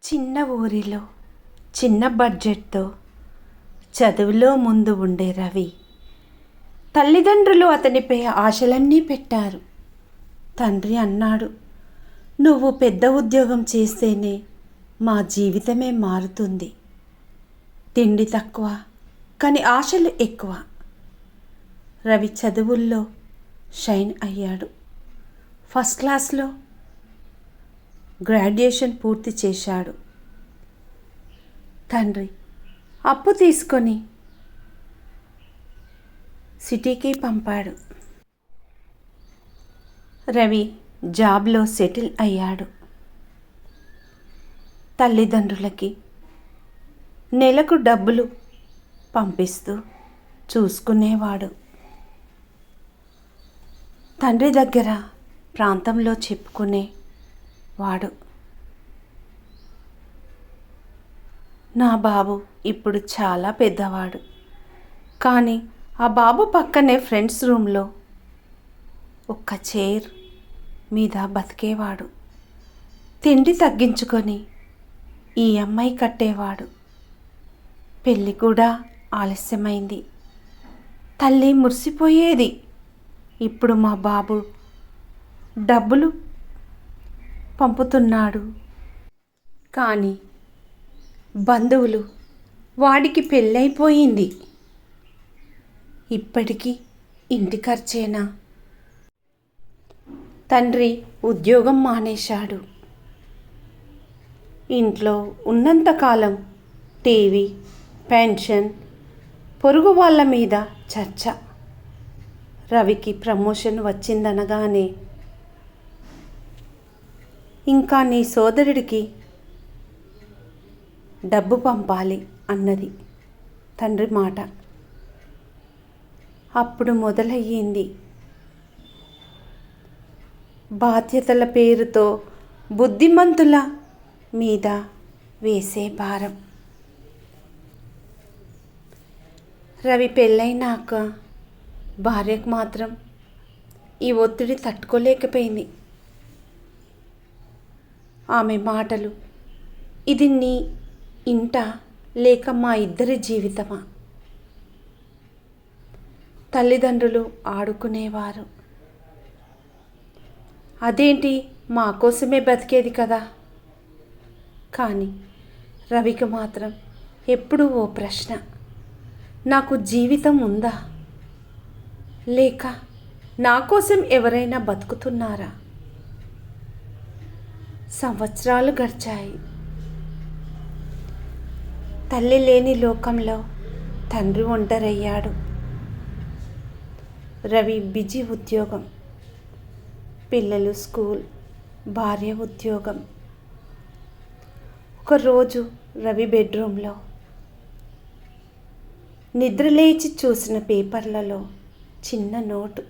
చిన్న ఊరిలో చిన్న బడ్జెట్తో చదువులో ముందు ఉండే రవి తల్లిదండ్రులు అతనిపై ఆశలన్నీ పెట్టారు. తండ్రి అన్నాడు, నువ్వు పెద్ద ఉద్యోగం చేస్తేనే మా జీవితమే మారుతుంది. తిండి తక్కువ కానీ ఆశలు ఎక్కువ. రవి చదువుల్లో షైన్ అయ్యాడు. ఫస్ట్ క్లాస్లో గ్రాడ్యుయేషన్ పూర్తి చేశాడు. తండ్రి అప్పు తీసుకొని సిటీకి పంపాడు. రవి జాబ్లో సెటిల్ అయ్యాడు. తల్లిదండ్రులకి నెలకు డబ్బులు పంపిస్తూ చూసుకునేవాడు. తండ్రి దగ్గర ప్రాంతంలో చెప్పుకునేవాడు, నా బాబు ఇప్పుడు చాలా పెద్దవాడు. కానీ ఆ బాబు పక్కనే ఫ్రెండ్స్ రూమ్లో ఒక్క చైర్ మీద బతికేవాడు. తిండి తగ్గించుకొని ఈఎంఐ కట్టేవాడు. పెళ్ళి కూడా ఆలస్యమైంది. తల్లి మురిసిపోయేది, ఇప్పుడు మా బాబు డబ్బులు పంపుతున్నాడు. కానీ బంధువులు వాడికి పెళ్ళైపోయింది, ఇప్పటికీ ఇంటి ఖర్చేనా. తండ్రి ఉద్యోగం మానేశాడు. ఇంట్లో ఉన్నంతకాలం టీవీ, పెన్షన్, పొరుగు వాళ్ళ మీద చర్చ. రవికి ప్రమోషన్ వచ్చిందనగానే, ఇంకా నీ సోదరుడికి డబ్బు పంపాలి అన్నది తండ్రి మాట. అప్పుడు మొదలయ్యింది బాధ్యతల పేరుతో బుద్ధిమంతుల మీద వేసే భారం. రవి పెళ్ళైనాక భార్యకు మాత్రం ఈ ఒత్తిడి తట్టుకోలేకపోయింది. ఆమె మాటలు, ఇది నీ ఇంట లేక మా ఇద్దరి జీవితమా? తల్లిదండ్రులు ఆడుకునేవారు, అదేంటి మా కోసమే బతికేది కదా. కానీ రవికి మాత్రం ఎప్పుడూ ఓ ప్రశ్న, నాకు జీవితం ఉందా, లేక నా కోసం ఎవరైనా బతుకుతున్నారా? సంవత్సరాలు గడిచాయి. తల్లి లేని లోకంలో తండ్రి ఒంటరయ్యాడు. రవి బిజీ ఉద్యోగం, పిల్లలు స్కూల్, భార్య ఉద్యోగం. ఒకరోజు రవి బెడ్రూమ్లో నిద్రలేచి చూసిన పేపర్లలో చిన్న నోటు,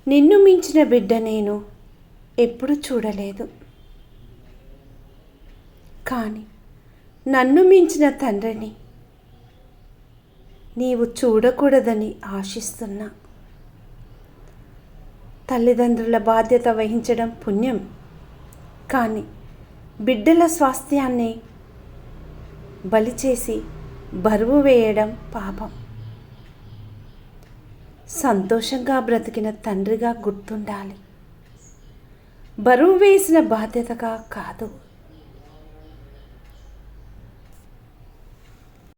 నిన్ను మించిన బిడ్డ నేను ఎప్పుడు చూడలేదు, కానీ నన్ను మించిన తండ్రిని నీవు చూడకూడదని ఆశిస్తున్నా. తల్లిదండ్రుల బాధ్యత వహించడం పుణ్యం, కానీ బిడ్డల స్వాస్థ్యాన్ని బలి చేసి బరువు వేయడం పాపం. సంతోషంగా బ్రతికిన తండ్రిగా గుర్తుండాలి, బరువు వేసిన బాధ్యతగా కాదు.